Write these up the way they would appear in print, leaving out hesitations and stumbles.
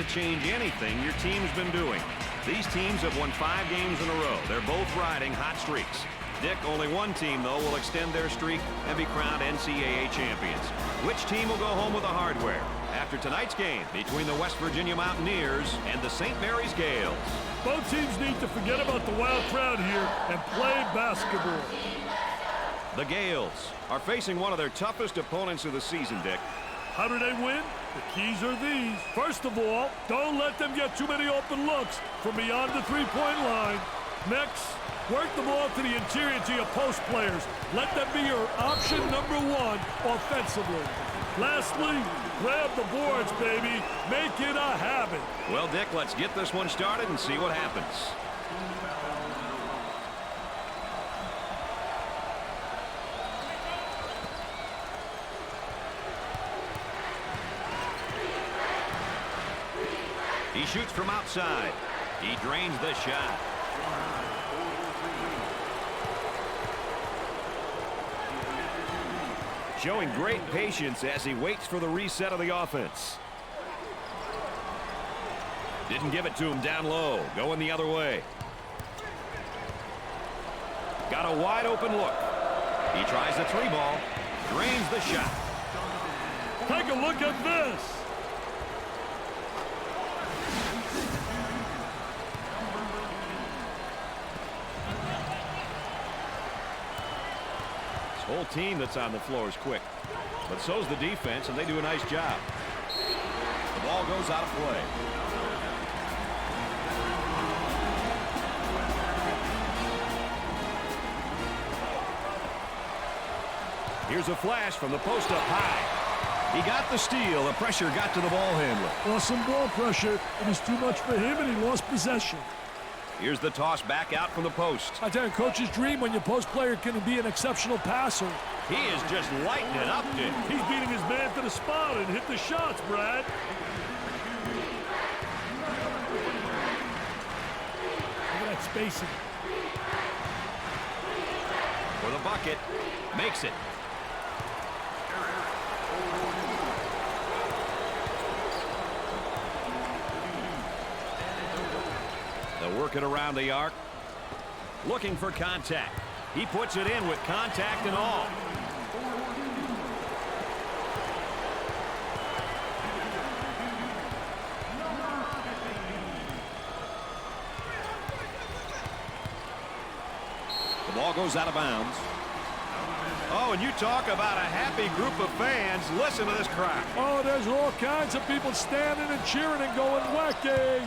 change anything your team's been doing. These teams have won 5 games in a row. They're both riding hot streaks. Dick, only one team, though, will extend their streak and be crowned NCAA champions. Which team will go home with the hardware after tonight's game between the West Virginia Mountaineers and the St. Mary's Gales? Both teams need to forget about the wild crowd here and play basketball. The Gales are facing one of their toughest opponents of the season, Dick. How do they win? The keys are these. First of all, don't let them get too many open looks from beyond the three-point line. Next, work the ball to the interior to your post players. Let them be your option number 1 offensively. Lastly, grab the boards, baby. Make it a habit. Well, Dick, let's get this one started and see what happens. He shoots from outside. He drains the shot. Showing great patience as he waits for the reset of the offense. Didn't give it to him down low. Going the other way. Got a wide open look. He tries the 3-ball. Drains the shot. Take a look at this. Whole team that's on the floor is quick, but so's the defense, and they do a nice job. The ball goes out of play. Here's a flash from the post up high. He got the steal. The pressure got to the ball handler. Awesome ball pressure. It was too much for him, and he lost possession. Here's the toss back out from the post. I tell you, coach's dream when your post player can be an exceptional passer. He is just lighting it up, Dick. He's beating his man to the spot and hit the shots, Brad. Look at that spacing. For the bucket. Makes it. They'll work it around the arc. Looking for contact. He puts it in with contact and all. The ball goes out of bounds. Oh, and you talk about a happy group of fans. Listen to this crowd. Oh, there's all kinds of people standing and cheering and going wacky.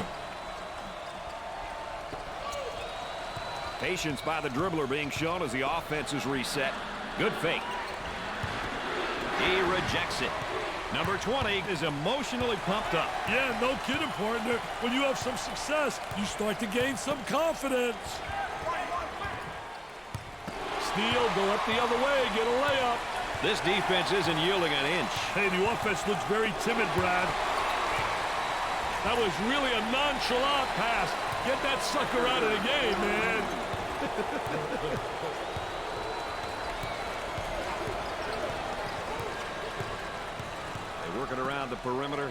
Patience by the dribbler being shown as the offense is reset. Good fake. He rejects it. Number 20 is emotionally pumped up. Yeah, no kidding, partner. When you have some success, you start to gain some confidence. Steal, go up the other way, get a layup. This defense isn't yielding an inch. Hey, the offense looks very timid, Brad. That was really a nonchalant pass. Get that sucker out of the game, man. They work it around the perimeter.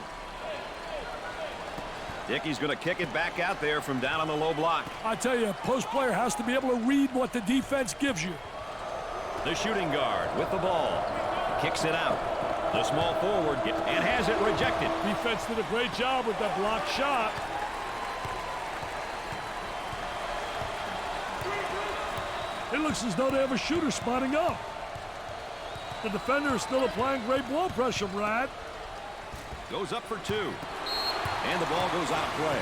Dickey's going to kick it back out there from down on the low block. I tell you, a post player has to be able to read what the defense gives you. The shooting guard with the ball. Kicks it out. The small forward and has it rejected. Defense did a great job with that block shot. It looks as though they have a shooter spotting up. The defender is still applying great ball pressure, Brad. Goes up for 2. And the ball goes out of play.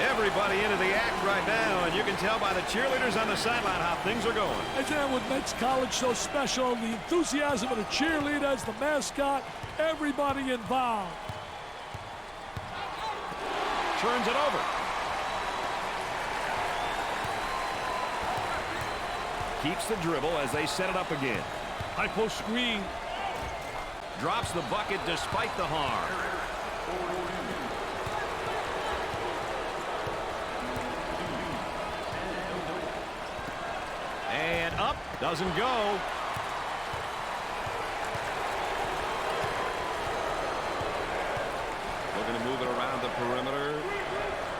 Everybody into the act right now, and you can tell by the cheerleaders on the sideline how things are going. And then what makes college so special, the enthusiasm of the cheerleaders, the mascot, everybody involved. Turns it over. Keeps the dribble as they set it up again. High post screen. Drops the bucket despite the harm. And up. Doesn't go. Looking to move it around perimeter.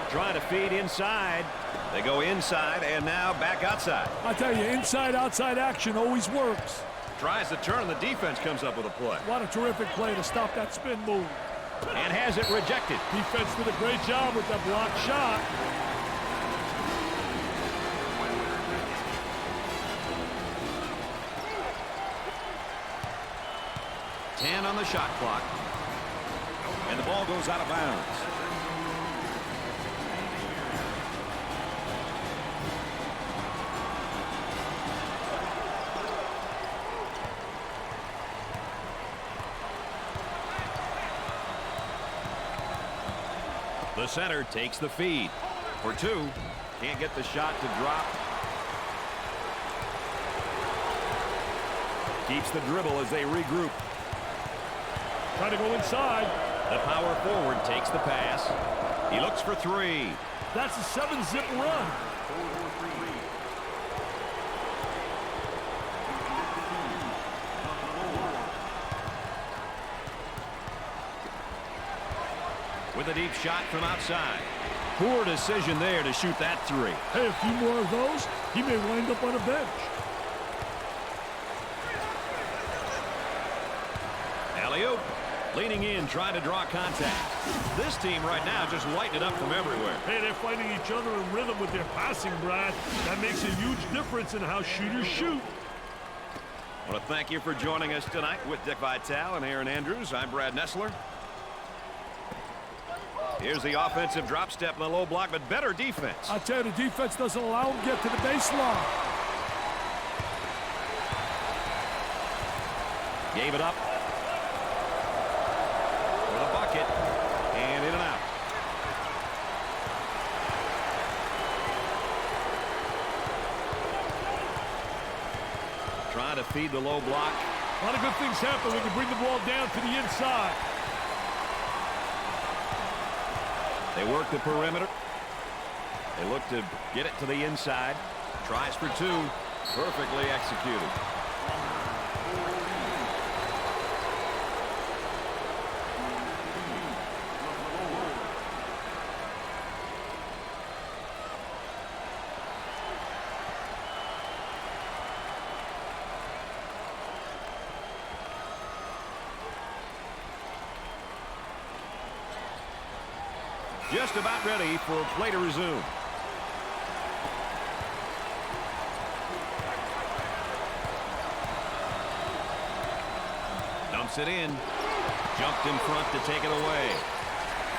Trying to feed inside. They go inside and now back outside. I tell you, inside-outside action always works. Tries to turn. The defense comes up with a play. What a terrific play to stop that spin move. And has it rejected. Defense did a great job with that block shot. Ten on the shot clock. And the ball goes out of bounds. The center takes the feed for two. Can't get the shot to drop. Keeps the dribble as they regroup. Trying to go inside. The power forward takes the pass. He looks for three. That's a 7-zip run. With a deep shot from outside. Poor decision there to shoot that three. Hey, a few more of those, he may wind up on a bench. Alley-oop. Leaning in, trying to draw contact. This team right now just lighting it up from everywhere. Hey, they're fighting each other in rhythm with their passing, Brad. That makes a huge difference in how shooters shoot. I want to thank you for joining us tonight with Dick Vitale and Aaron Andrews. I'm Brad Nessler. Here's the offensive drop step in the low block, but better defense. I tell you, the defense doesn't allow him to get to the baseline. Gave it up. With a bucket. And in and out. Trying to feed the low block. A lot of good things happen when you bring the ball down to the inside. They work the perimeter. They look to get it to the inside. Tries for two. Perfectly executed. Just about ready for play to resume. Dumps it in. Jumped in front to take it away.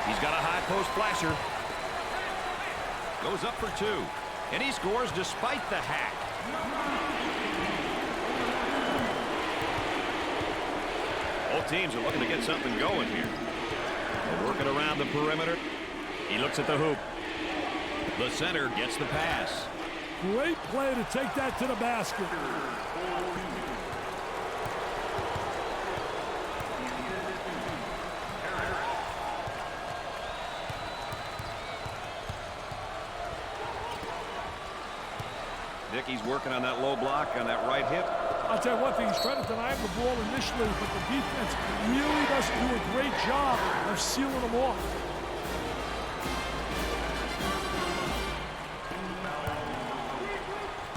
He's got a high post flasher. Goes up for two. And he scores despite the hack. Both teams are looking to get something going here. They're working around the perimeter. He looks at the hoop. The center gets the pass. Great play to take that to the basket. Dickey's working on that low block on that right hip. I'll tell you one thing, he's trying to deny him the ball initially, but the defense really doesn't do a great job of sealing him off.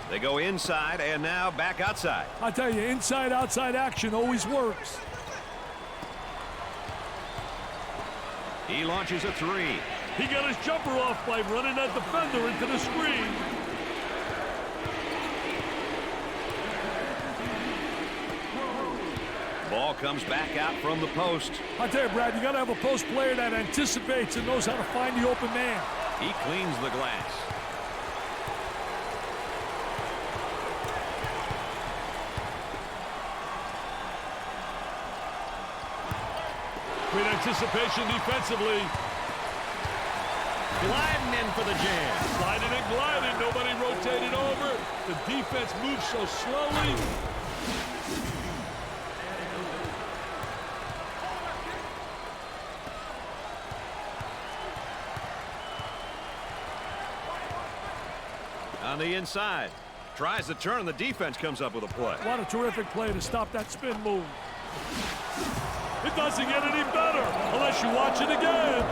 They go inside and now back outside. I tell you, inside-outside action always works. He launches a three. He got his jumper off by running that defender into the screen. Ball comes back out from the post. I tell you, Brad, you got to have a post player that anticipates and knows how to find the open man. He cleans the glass. Great anticipation defensively. Gliding in for the jam. Sliding and gliding. Nobody rotated over. The defense moves so slowly. On the inside. Tries to turn. The defense comes up with a play. What a terrific play to stop that spin move. It doesn't get any better unless you watch it again.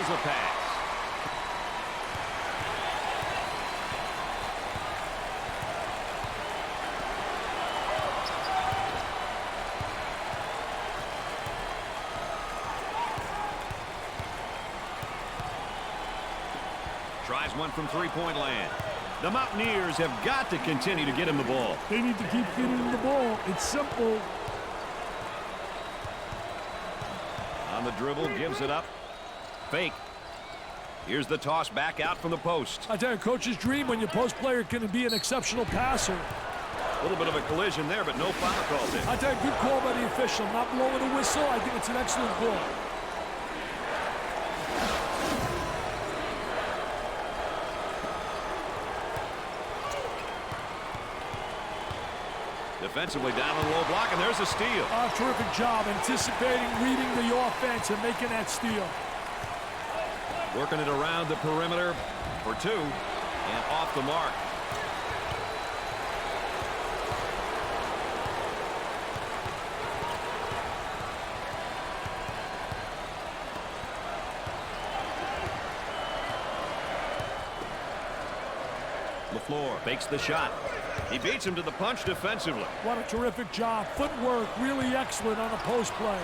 a pass. Tries one from three-point land. The Mountaineers have got to continue to get him the ball. They need to keep feeding him the ball. It's simple. On the dribble, gives it up. Fake. Here's the toss back out from the post. I tell you, coach's dream when your post player can be an exceptional passer. A little bit of a collision there, but no foul called in. I tell you, good call by the official. Not blowing a whistle. I think it's an excellent call. Defensively down on the low block, and there's a steal. Terrific job anticipating, reading the offense, and making that steal. Working it around the perimeter for two, and off the mark. LaFleur fakes the shot. He beats him to the punch defensively. What a terrific job. Footwork really excellent on a post play.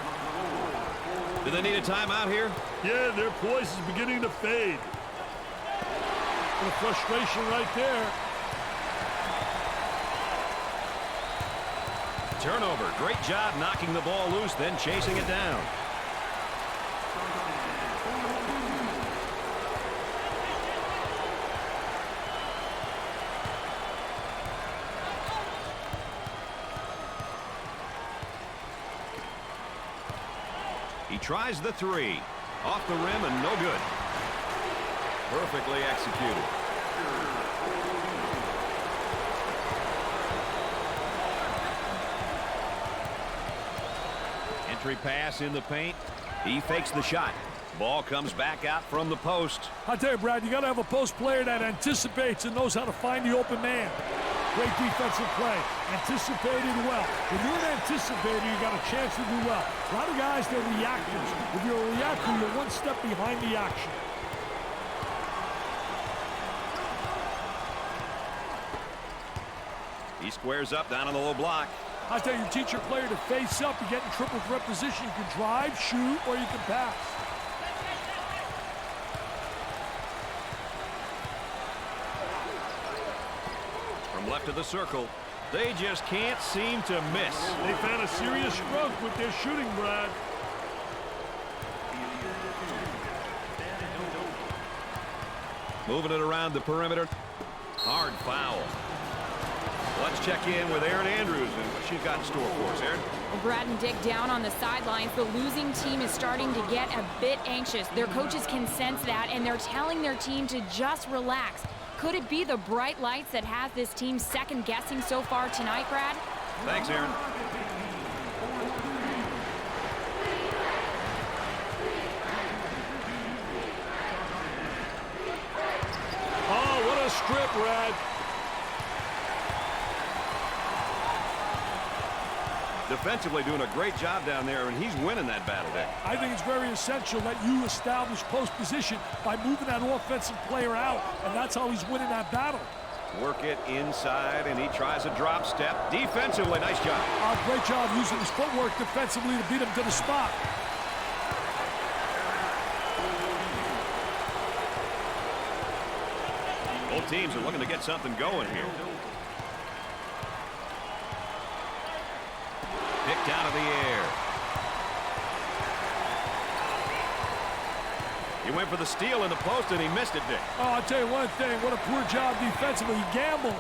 Do they need a timeout here? Yeah, their poise is beginning to fade. The frustration right there. Turnover. Great job knocking the ball loose, then chasing it down. He tries the three. Off the rim and no good. Perfectly executed. Entry pass in the paint. He fakes the shot. Ball comes back out from the post. I tell you, Brad, you got to have a post player that anticipates and knows how to find the open man. Great defensive play. Anticipated well. When you're an anticipator, you got a chance to do well. A lot of guys, they're reactors. If you're a reactor, you're one step behind the action. He squares up down on the low block. I tell you, teach your player to face up. You get in triple threat position. You can drive, shoot, or you can pass. From left of the circle, they just can't seem to miss. They've had a serious stroke with their shooting, Brad. Moving it around the perimeter. Hard foul. Let's check in with Erin Andrews and what she's got in store for us. Erin? Well, Brad and Dick down on the sidelines. The losing team is starting to get a bit anxious. Their coaches can sense that, and they're telling their team to just relax. Could it be the bright lights that has this team second-guessing so far tonight, Brad? Thanks, Erin. Oh, what a strip, Brad. Defensively doing a great job down there, and he's winning that battle there. I think it's very essential that you establish post position by moving that offensive player out, and that's how he's winning that battle. Work it inside, and he tries a drop step. Defensively, nice job. Great job using his footwork defensively to beat him to the spot. Both teams are looking to get something going here. Picked out of the air. He went for the steal in the post, and he missed it, Dick. Oh, I'll tell you one thing. What a poor job defensively. He gambled.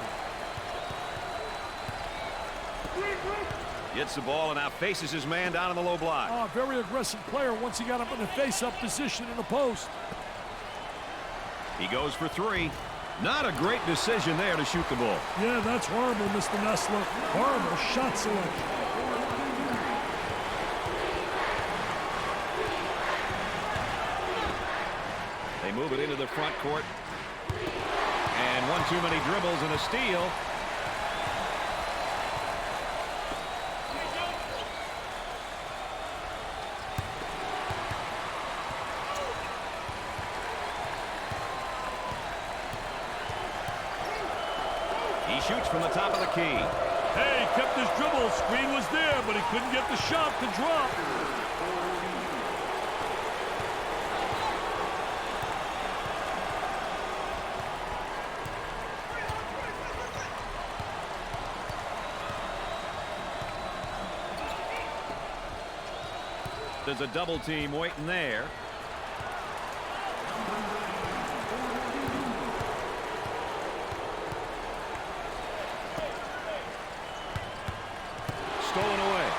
Gets the ball and now faces his man down on the low block. Oh, very aggressive player once he got up in the face-up position in the post. He goes for three. Not a great decision there to shoot the ball. Yeah, that's horrible, Mr. Nessler. Horrible shot selection. They move it into the front court. And one too many dribbles and a steal. shoots from the top of the key. Hey, he kept his dribble. Screen was there, but he couldn't get the shot to drop. There's a double team waiting there. Stolen away.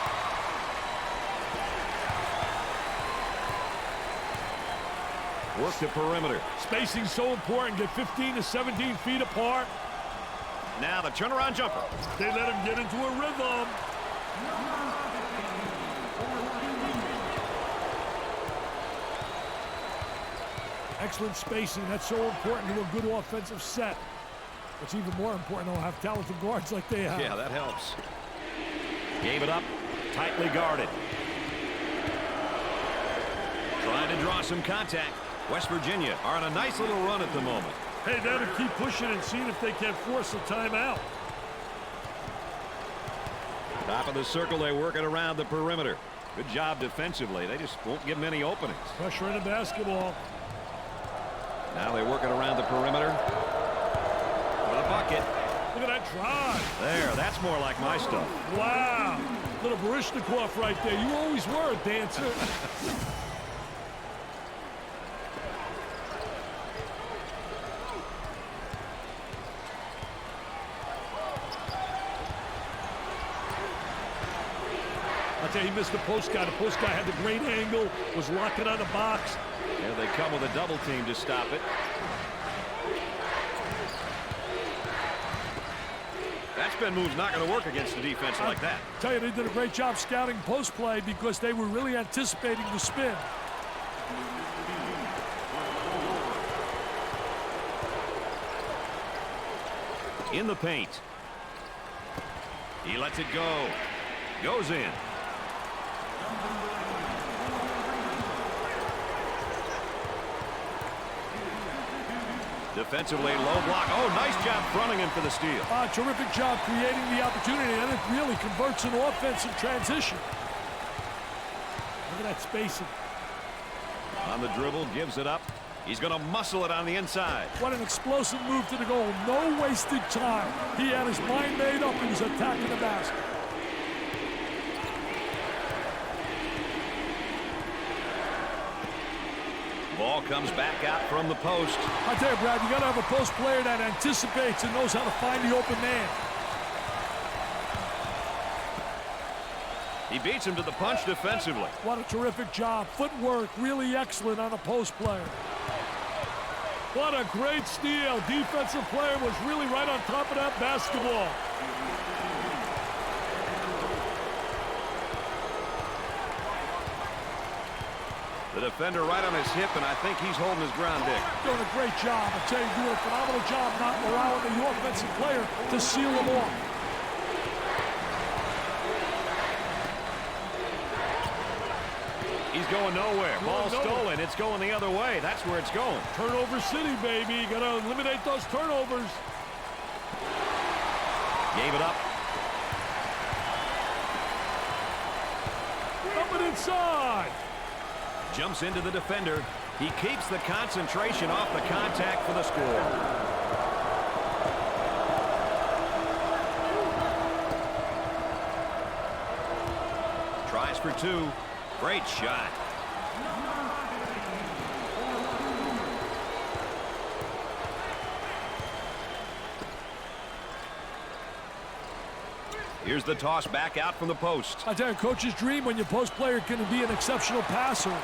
Work the perimeter. Spacing so important. Get 15 to 17 feet apart. Now the turnaround jumper. They let him get into a rhythm. Excellent spacing. That's so important to a good offensive set. What's even more important, they'll have talented guards like they have. Yeah, that helps. Gave it up. Tightly guarded. Trying to draw some contact. West Virginia are on a nice little run at the moment. Hey, they're to keep pushing and seeing if they can force a timeout. Top of the circle, they work it around the perimeter. Good job defensively. They just won't give many openings. Pressure in the basketball. Now they work it around the perimeter. For the bucket. Look at that drive. There, that's more like my stuff. Wow. Little Barishnikov right there. You always were a dancer. I'll tell you, he missed the post guy. The post guy had the great angle, was locking on the box. Here they come with a double team to stop it. That spin move's not going to work against a defense like that. I tell you, they did a great job scouting post play because they were really anticipating the spin. In the paint. He lets it go. Goes in. Defensively, low block. Oh, nice job fronting him for the steal. Terrific job creating the opportunity, and it really converts an offensive transition. Look at that spacing. On the dribble, gives it up. He's going to muscle it on the inside. What an explosive move to the goal. No wasted time. He had his mind made up. He was attacking the basket. Ball comes back out from the post. I tell you, Brad, you got to have a post player that anticipates and knows how to find the open man. He beats him to the punch defensively. What a terrific job. Footwork really excellent on a post player. What a great steal. Defensive player was really right on top of that basketball. The defender right on his hip, and I think he's holding his ground, Dick. Doing a great job. I tell you, doing a phenomenal job not allowing the offensive player to seal him off. He's going nowhere. Ball stolen. It's going the other way. That's where it's going. Turnover city, baby. You got to eliminate those turnovers. Gave it up. Up and inside. Jumps into the defender. He keeps the concentration off the contact for the score. Tries for two. Great shot. Here's the toss back out from the post. I tell you, coach's dream when your post player can be an exceptional passer.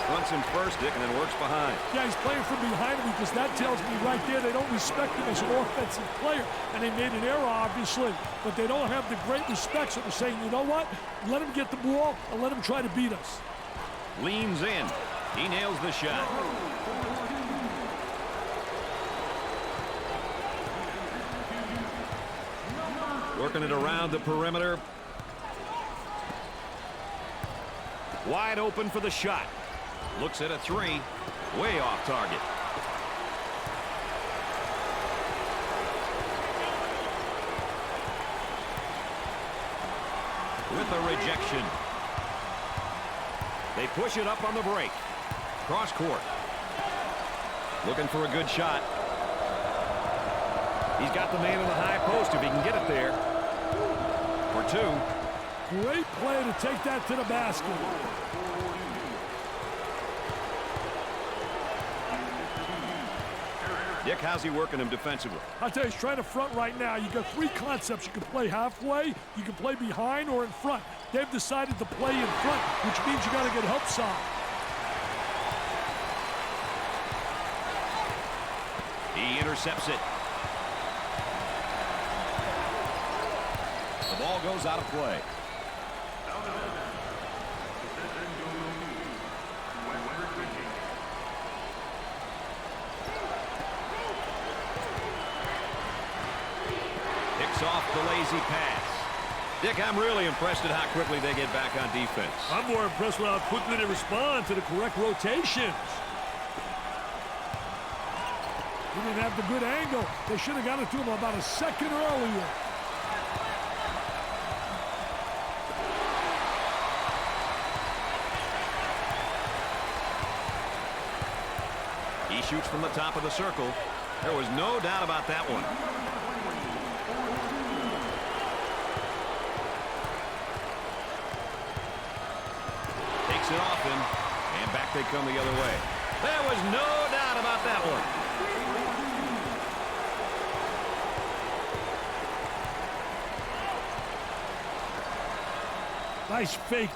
Fronts him first, Dick, and then works behind. Yeah, he's playing from behind him because that tells me right there they don't respect him as an offensive player. And they made an error, obviously, but they don't have the great respect. So they're saying, you know what? Let him get the ball and let him try to beat us. Leans in. He nails the shot. Working it around the perimeter. Wide open for the shot. Looks at a three. Way off target. with a rejection. They push it up on the break. Cross court. Looking for a good shot. He's got the man in the high post if he can get it there. For two. Great play to take that to the basket. Dick, how's he working him defensively? I'll tell you, he's trying to front right now. You got three concepts. You can play halfway, you can play behind, or in front. They've decided to play in front, which means you got to get help side. He intercepts it. The ball goes out of play. Picks off the lazy pass. Dick, I'm really impressed at how quickly they get back on defense. I'm more impressed with how quickly they respond to the correct rotations. He didn't have the good angle. They should have got it to him about a second earlier. He shoots from the top of the circle. There was no doubt about that one. Takes it off him, and back they come the other way. There was no doubt about that one. Nice fake.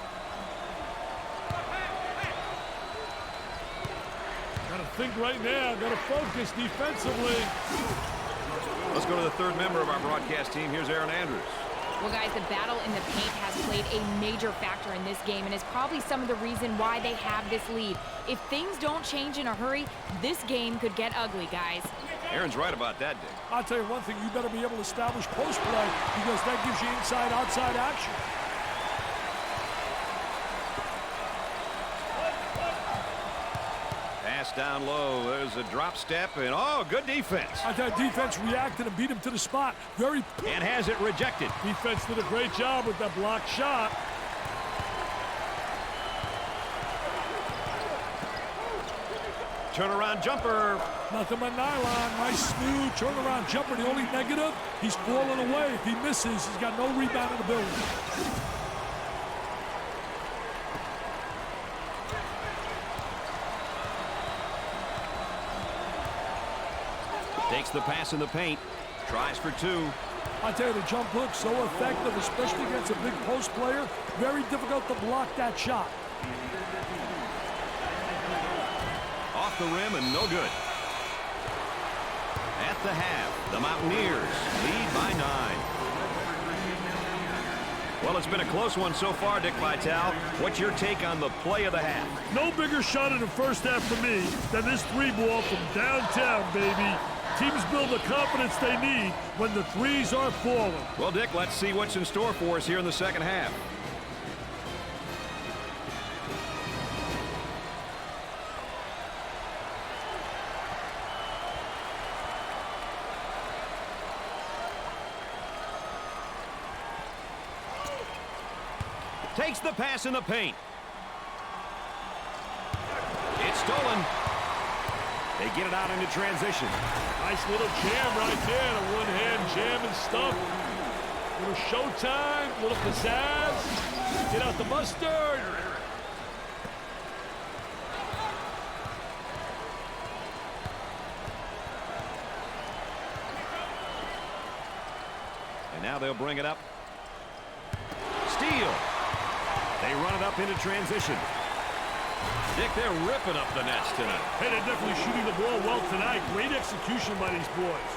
Gotta think right now. Gotta focus defensively. Let's go to the third member of our broadcast team. Here's Aaron Andrews. Well, guys, the battle in the paint has played a major factor in this game and is probably some of the reason why they have this lead. If things don't change in a hurry, this game could get ugly, guys. Aaron's right about that, Dick. I'll tell you one thing, you better be able to establish post play because that gives you inside-outside action. Pass down low. There's a drop step, and oh, good defense. I thought defense reacted and beat him to the spot. And has it rejected. Defense did a great job with that blocked shot. Turnaround jumper. Nothing but nylon. Nice smooth turnaround jumper. The only negative, he's falling away. If he misses, he's got no rebound ability. Takes the pass in the paint. Tries for two. I tell you, the jump hook so effective, especially against a big post player. Very difficult to block that shot. Off the rim and no good. At the half, the Mountaineers lead by 9. Well, it's been a close one so far, Dick Vitale. What's your take on the play of the half? No bigger shot in the first half for me than this three ball from downtown, baby. Teams build the confidence they need when the threes are falling. Well, Dick, let's see what's in store for us here in the second half. Takes the pass in the paint. It's stolen. They get it out into transition. Nice little jam right there. The one-hand jam and stuff. Little showtime, little pizzazz. Get out the mustard. And now they'll bring it up. Steal. They run it up into transition. Dick, they're ripping up the nets tonight. Hey, they're definitely shooting the ball well tonight. Great execution by these boys.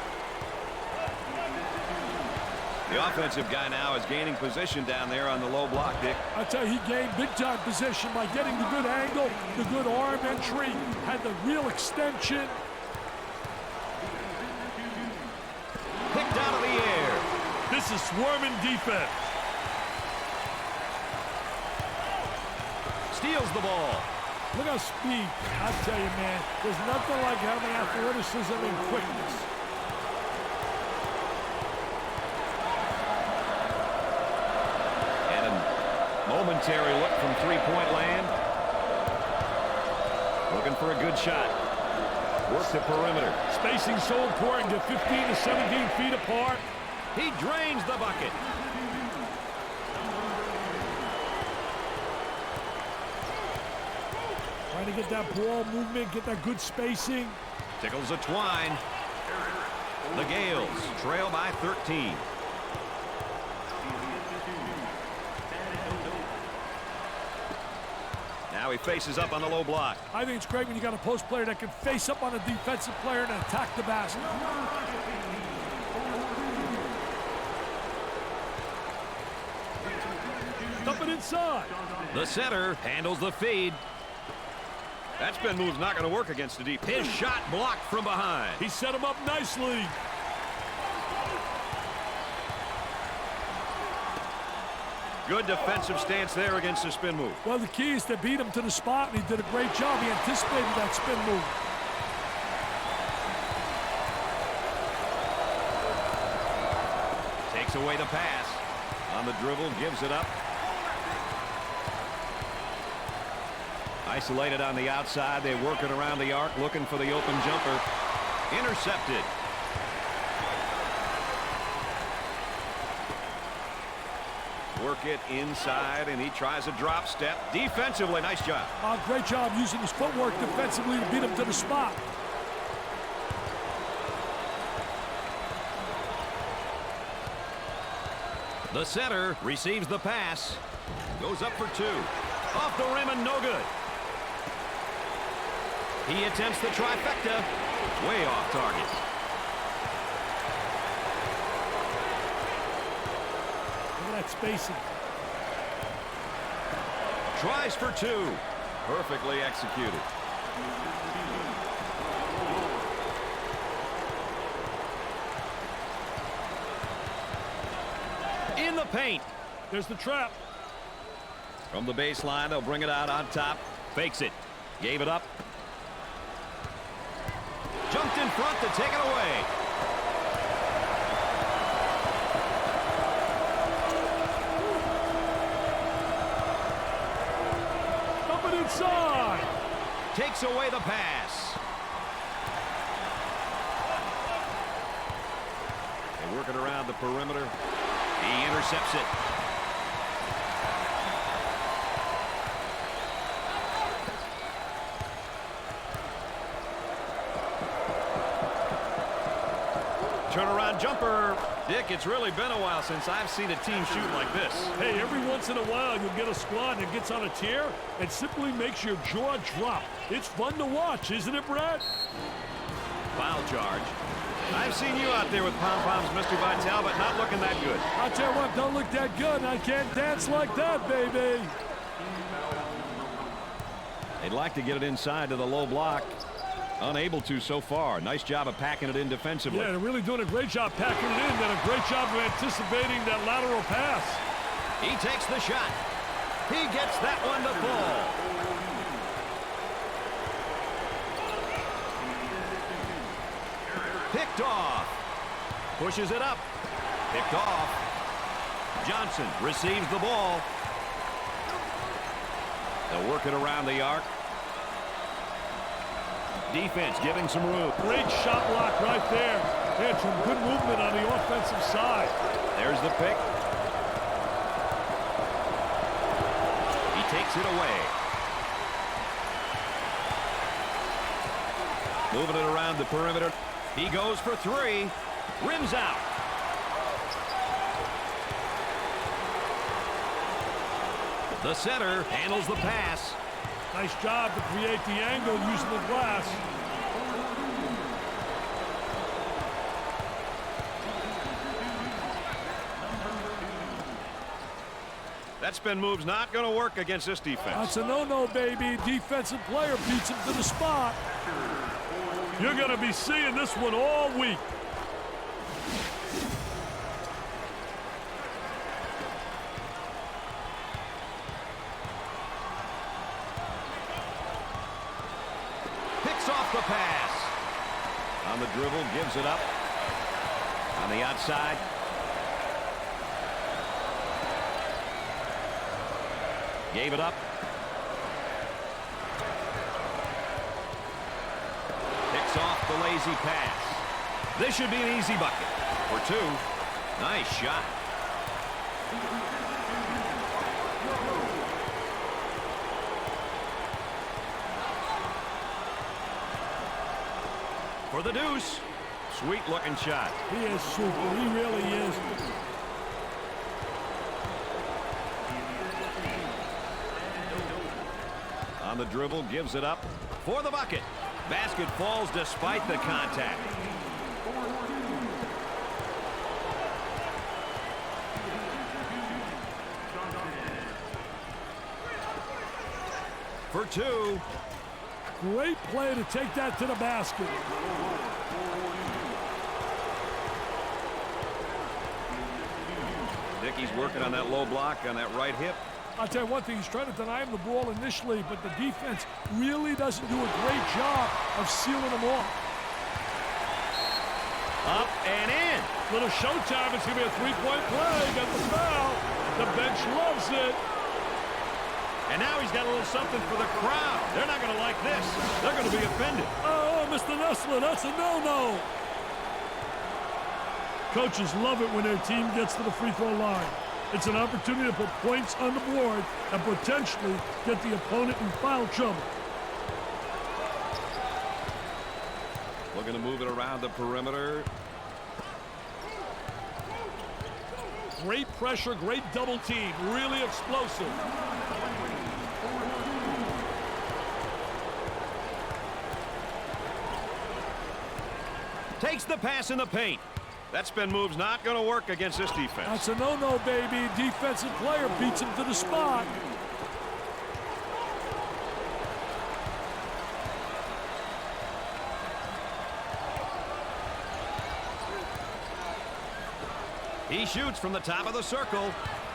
The offensive guy now is gaining position down there on the low block, Dick. I tell you, he gained big-time position by getting the good angle, the good arm entry, had the real extension. Picked out of the air. This is swarming defense. Steals the ball. Look how speed. I tell you, man, there's nothing like having athleticism and quickness. And Momentary look from three-point land. Looking for a good shot. Work the perimeter. Spacing so important. Get 15 to 17 feet apart. He drains the bucket. Trying to get that ball movement, get that good spacing. Tickles a twine. The Gales trail by 13. Now he faces up on the low block. I think it's great when you got a post player that can face up on a defensive player and attack the basket. Dump it inside. The center handles the feed. That spin move's not going to work against the deep. His shot blocked from behind. He set him up nicely. Good defensive stance there against the spin move. Well, the key is to beat him to the spot, and he did a great job. He anticipated that spin move. Takes away the pass. On the dribble, gives it up. Isolated on the outside. They work it around the arc, looking for the open jumper. Intercepted. Work it inside, and he tries a drop step. Defensively, nice job. Great job using his footwork defensively to beat him to the spot. The center receives the pass. Goes up for two. Off the rim and no good. He attempts the trifecta. Way off target. Look at that spacing. Tries for two. Perfectly executed. In the paint. There's the trap. From the baseline, they'll bring it out on top. Fakes it. Gave it up. Jumped in front to take it away. Dump it inside. Takes away the pass. They work it around the perimeter. He intercepts it. Turnaround jumper. Dick, it's really been a while since I've seen a team shoot like this. Hey, every once in a while you'll get a squad that gets on a tear and simply makes your jaw drop. It's fun to watch, isn't it, Brad? Foul charge. I've seen you out there with pom-poms, Mr. Vitale, but not looking that good. I'll tell you what, don't look that good. I can't dance like that, baby. They'd like to get it inside to the low block. Unable to so far. Nice job of packing it in defensively. Yeah, they're really doing a great job packing it in. Done a great job of anticipating that lateral pass. He takes the shot. He gets that one to fall. Picked off. Pushes it up. Picked off. Johnson receives the ball. They'll work it around the arc. Defense giving some room. Great shot block right there. They had some good movement on the offensive side. There's the pick. He takes it away. Moving it around the perimeter. He goes for three. Rims out. The center handles the pass. Nice job to create the angle using the glass. That spin move's not going to work against this defense. That's a no-no, baby. Defensive player beats him to the spot. You're going to be seeing this one all week. Off the pass. On the dribble, gives it up. On the outside. Gave it up. Picks off the lazy pass. This should be an easy bucket. For two. Nice shot. For the deuce. Sweet looking shot. He is super. He really is. On the dribble, gives it up for the bucket. Basket falls despite the contact. For two. Great play to take that to the basket. Dickey's working on that low block on that right hip. I'll tell you one thing, he's trying to deny him the ball initially, but the defense really doesn't do a great job of sealing him off. Up and in. Little showtime. It's going to be a three-point play. Got the foul. The bench loves it. And now he's got a little something for the crowd. They're not going to like this. They're going to be offended. Oh, Mr. Nessler, that's a no-no. Coaches love it when their team gets to the free throw line. It's an opportunity to put points on the board and potentially get the opponent in foul trouble. Looking to move it around the perimeter. Great pressure, great double team, really explosive. Takes the pass in the paint. That spin move's not going to work against this defense. That's a no-no, baby. Defensive player beats him to the spot. He shoots from the top of the circle.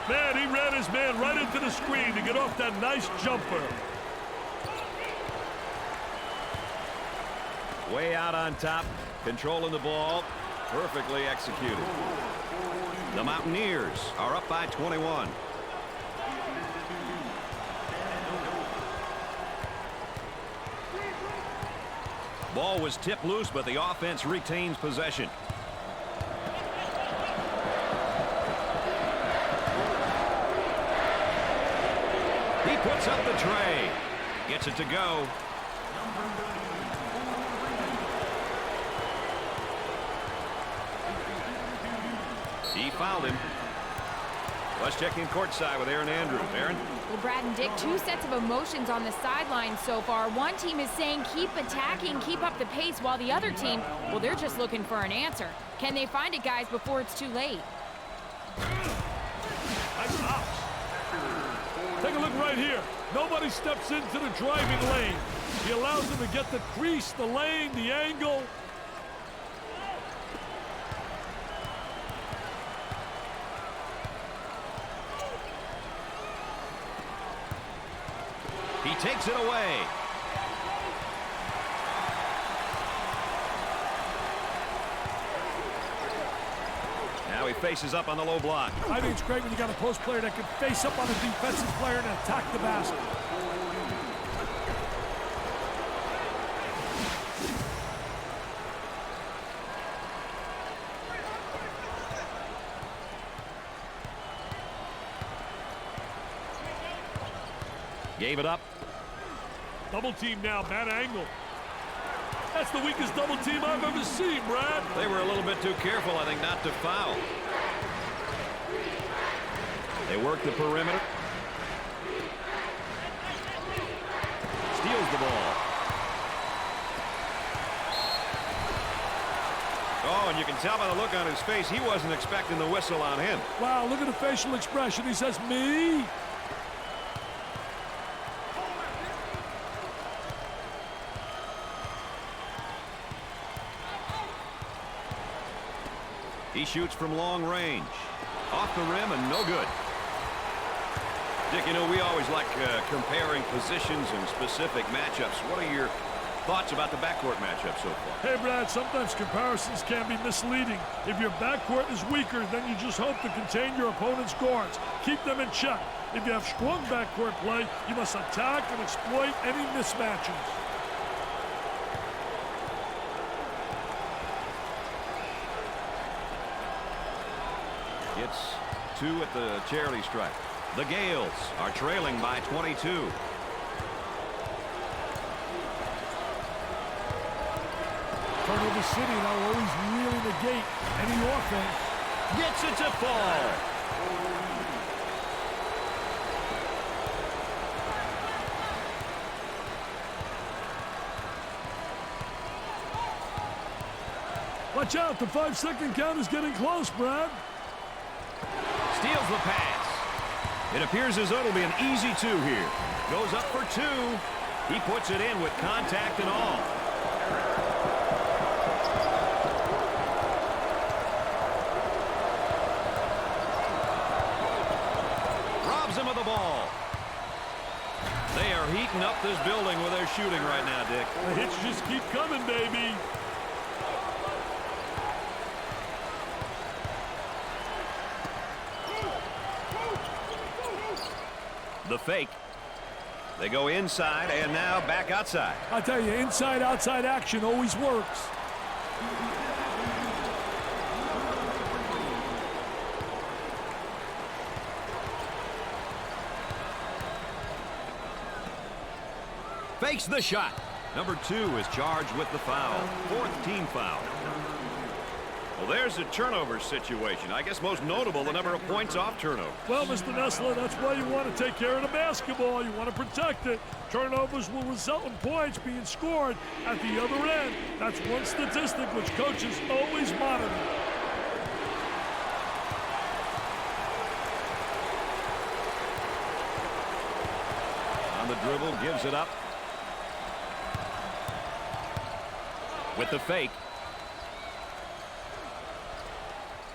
Man, he ran his man right into the screen to get off that nice jumper. Way out on top, controlling the ball. Perfectly executed. The Mountaineers are up by 21. Ball was tipped loose, but the offense retains possession. He puts up the tray. Gets it to go. He fouled him. Let's check in courtside with Aaron Andrews. Aaron? Well, Brad and Dick, two sets of emotions on the sideline so far. One team is saying keep attacking, keep up the pace, while the other team, well, they're just looking for an answer. Can they find it, guys, before it's too late? Nice hops. Take a look right here. Nobody steps into the driving lane. He allows them to get the crease, the lane, the angle. He takes it away. Now he faces up on the low block. I think it's great when you got a post player that can face up on a defensive player and attack the basket. Gave it up. Double team now, bad angle. That's the weakest double team I've ever seen, Brad. They were a little bit too careful, I think, not to foul. They work the perimeter. Steals the ball. Oh, and you can tell by the look on his face, he wasn't expecting the whistle on him. Wow, look at the facial expression. He says, me? He shoots from long range. Off the rim and no good. Dick, you know, we always like comparing positions and specific matchups. What are your Thoughts about the backcourt matchup so far? Hey, Brad, sometimes comparisons can be misleading. If your backcourt is weaker, then you just hope to contain your opponent's guards. Keep them in check. If you have strong backcourt play, you must attack and exploit any mismatches. It's 2 at the charity stripe. The Gales are trailing by 22. Turnover City now always really negate any offense. Gets it to fall. Watch out, the 5-second count is getting close, Brad. Steals the pass. It appears as though it'll be an easy 2 here. Goes up for 2. He puts it in with contact and all. Robs him of the ball. They are heating up this building with their shooting right now, Dick. The hits just keep coming, baby. The fake. They go inside and now back outside. I tell you, inside-outside action always works. Fakes the shot. Number 2 is charged with the foul. 4th team foul. Well, there's a turnover situation. I guess most notable, the number of points off turnover. Well, Mr. Nessler, that's why you want to take care of the basketball. You want to protect it. Turnovers will result in points being scored at the other end. That's one statistic which coaches always monitor. On the dribble, gives it up. With the fake.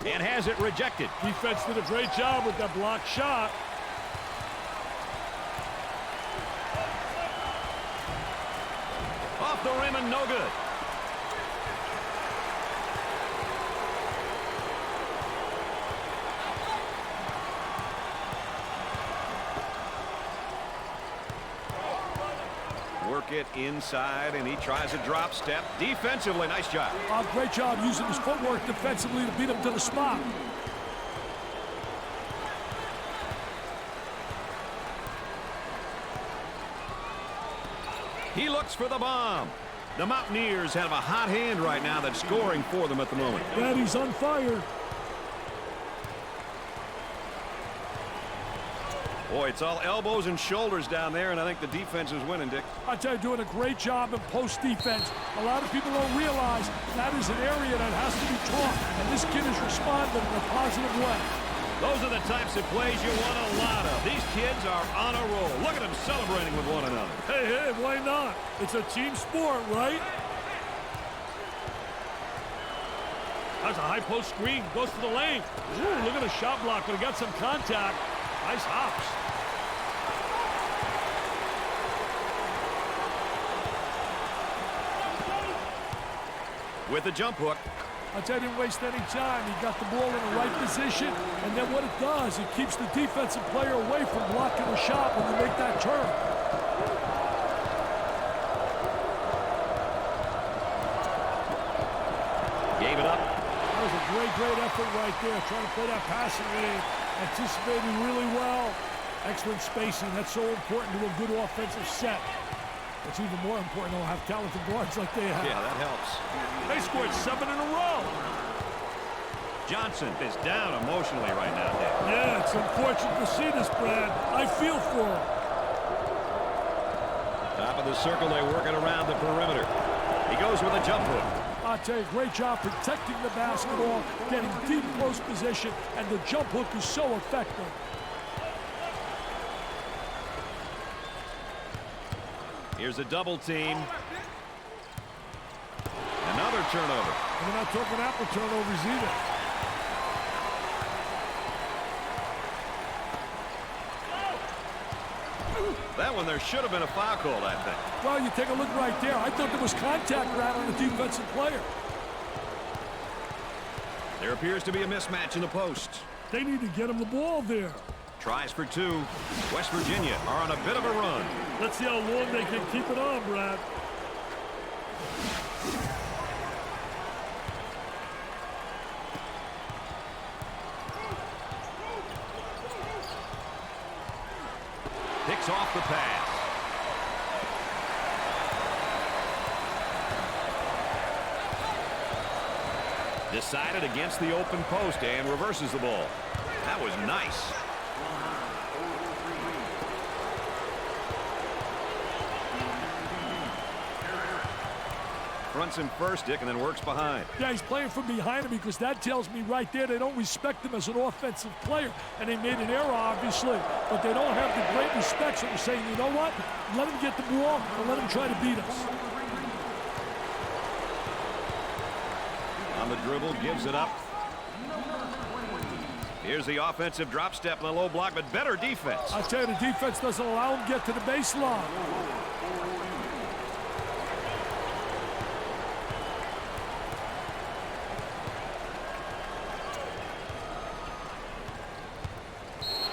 And has it rejected. Defense did a great job with that block shot. Off the rim and no good. Work it inside, and he tries a drop step. Defensively, nice job. Great job using his footwork defensively to beat him to the spot. He looks for the bomb. The Mountaineers have a hot hand right now that's scoring for them at the moment. And he's on fire. Boy, it's all elbows and shoulders down there, and I think the defense is winning, Dick. I tell you, doing a great job in post defense. A lot of people don't realize that is an area that has to be taught, and this kid is responding in a positive way. Those are the types of plays you want a lot of. These kids are on a roll. Look at them celebrating with one another. Hey, why not? It's a team sport, right? That's a high post screen. Goes to the lane. Ooh, look at the shot block, but he got some contact. Nice hops. With the jump hook. I tell you, didn't waste any time. He got the ball in the right position, and then what it does, it keeps the defensive player away from blocking the shot when you make that turn. Gave it up. That was a great effort right there, trying to play that passing lane, anticipating really well. Excellent spacing. That's so important to a good offensive set. It's even more important to have talented guards like they have. Yeah, that helps. They scored 7 in a row. Johnson is down emotionally right now, Dick. Yeah, it's unfortunate to see this, Brad. I feel for him. Top of the circle, they work it around the perimeter. He goes with a jump hook. I'll tell you, great job protecting the basketball, getting deep post position, and the jump hook is so effective. Here's a double team. Another turnover. And we're not talking apple turnovers either. That one, there should have been a foul called, I think. Well, you take a look right there. I thought there was contact right on the defensive player. There appears to be a mismatch in the post. They need to get him the ball there. Tries for two. West Virginia are on a bit of a run. Let's see how long they can keep it on, Brad. Picks off the pass. Decided against the open post and reverses the ball. That was nice. Fronts him first, Dick, and then works behind. Yeah, he's playing from behind him because that tells me right there they don't respect him as an offensive player. And they made an error, obviously, but they don't have the great respect. So we're saying, you know what? Let him get the ball and let him try to beat us. On the dribble, gives it up. Here's the offensive drop step in the low block, but better defense. I tell you, the defense doesn't allow him to get to the baseline.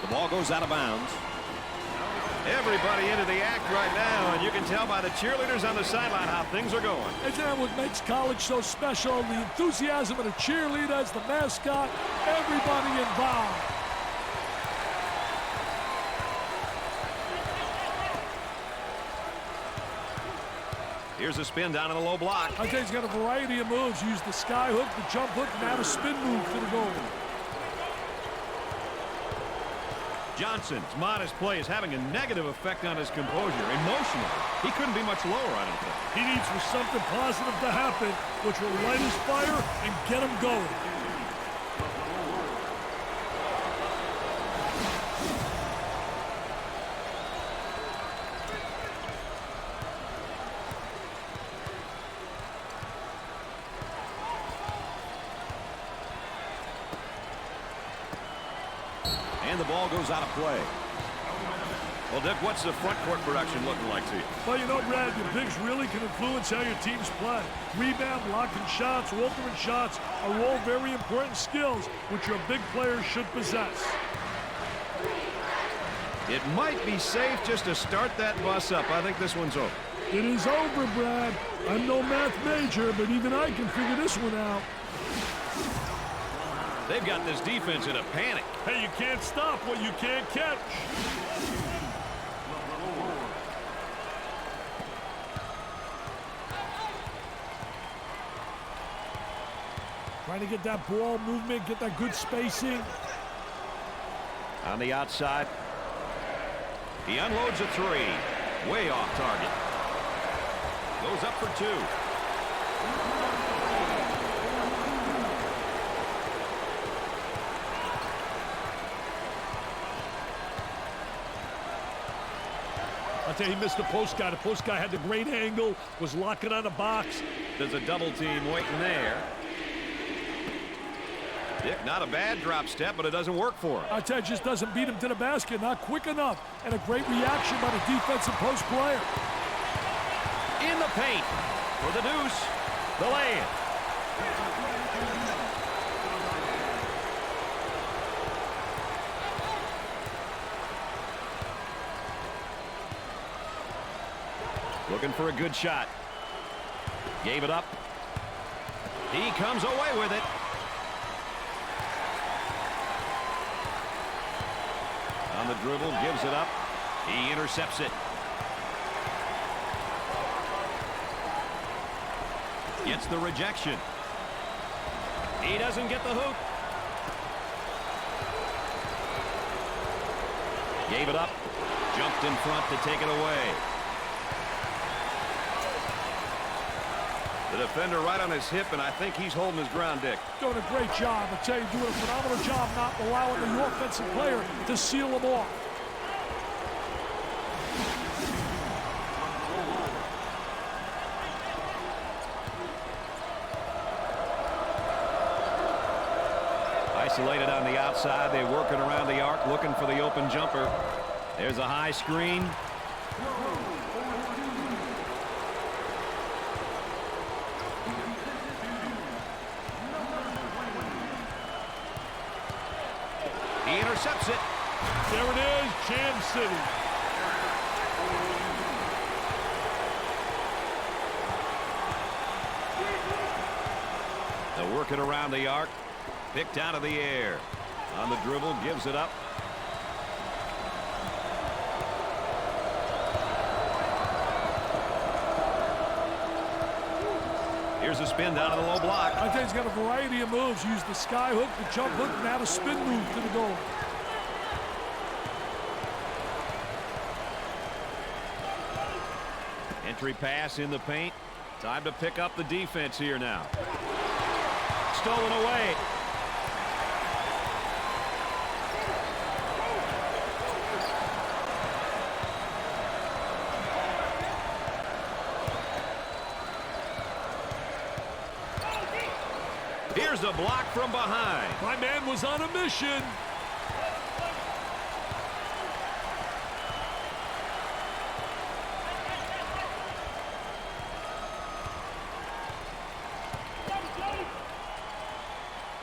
The ball goes out of bounds. Everybody into the act right now, and you can tell by the cheerleaders on the sideline how things are going. Isn't that what makes college so special? The enthusiasm of the cheerleaders, the mascot, everybody involved. Here's a spin down in the low block. I think he's got a variety of moves. Use the sky hook, the jump hook, and now the spin move for the goal. Johnson's modest play is having a negative effect on his composure. Emotionally, he couldn't be much lower, I don't think. He needs for something positive to happen, which will light his fire and get him going. And the ball goes out of play. Well, Dick, what's the front court production looking like to you? Well, you know, Brad, your bigs really can influence how your teams play. Rebound, blocking shots, altering shots are all very important skills which your big players should possess. It might be safe just to start that bus up. I think this one's over. It is over, Brad. I'm no math major, but even I can figure this one out. They've got this defense in a panic. Hey, you can't stop what you can't catch. Trying to get that ball movement, get that good spacing. On the outside. He unloads a three. Way off target. Goes up for two. I'll tell you, he missed the post guy. The post guy had the great angle, was locking on the box. There's a double team waiting there. Dick, not a bad drop step, but it doesn't work for him. I tell you, just doesn't beat him to the basket. Not quick enough. And a great reaction by the defensive post player. In the paint for the deuce. The lay-in. Looking for a good shot. Gave it up. He comes away with it. On the dribble, gives it up. He intercepts it. Gets the rejection. He doesn't get the hoop. Gave it up. Jumped in front to take it away. The defender right on his hip, and I think he's holding his ground, Dick. Doing a great job. I tell you, doing a phenomenal job not allowing the offensive player to seal him off. Isolated on the outside. They're working around the arc, looking for the open jumper. There's a high screen. He intercepts it. There it is, Jam City. They'll work it around the arc. Picked out of the air. On the dribble, gives it up. Here's a spin down to the low block. I think he's got a variety of moves. Use the sky hook, the jump hook, and now the spin move to the goal. Entry pass in the paint. Time to pick up the defense here now. Stolen away. Here's a block from behind. My man was on a mission.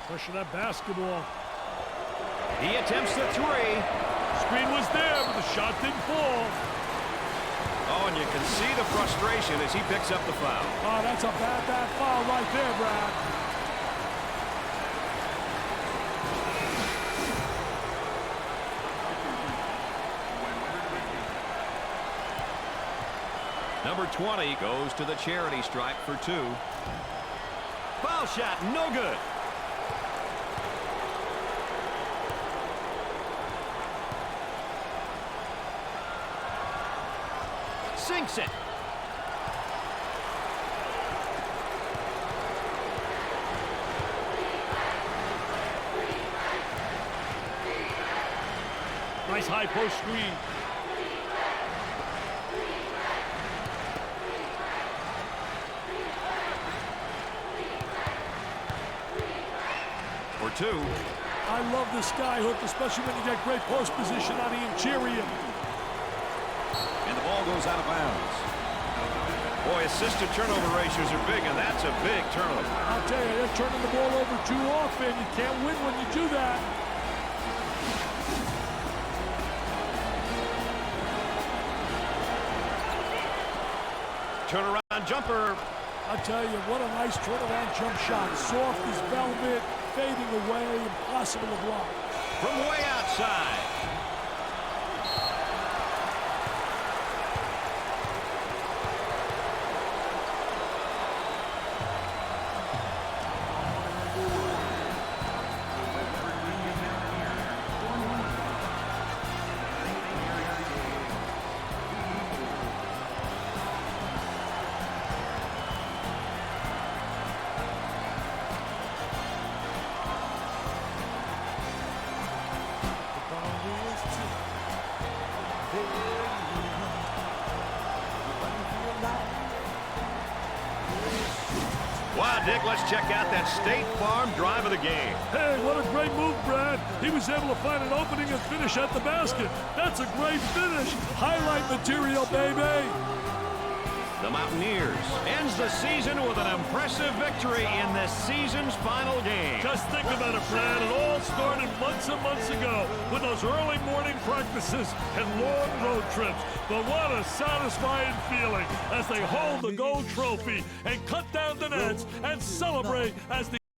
Pressure that basketball. He attempts the three. Screen was there, but the shot didn't fall. Oh, and you can see the frustration as he picks up the foul. Oh, that's a bad foul right there, Brad. Number 20 goes to the charity stripe for two. Foul shot, no good. Sinks it. Nice high post screen. For two. I love the sky hook, especially when you get great post position on the interior. And the ball goes out of bounds. Boy, assist to turnover ratios are big, and that's a big turnover. I'll tell you, they're turning the ball over too often. You can't win when you do that. Turnaround jumper. I'll tell you, what a nice turnaround jump shot. Soft as velvet, fading away, impossible to block. From way outside. Wow, Dick, let's check out that State Farm drive of the game. Hey, what a great move, Brad. He was able to find an opening and finish at the basket. That's a great finish. Highlight material, baby. The Mountaineers ends the season with an impressive victory in this season's final game. Just think about it, Brad. It all started months and months ago with those early morning practices and long road trips. But what a satisfying feeling as they hold the gold trophy and cut down the nets and celebrate as the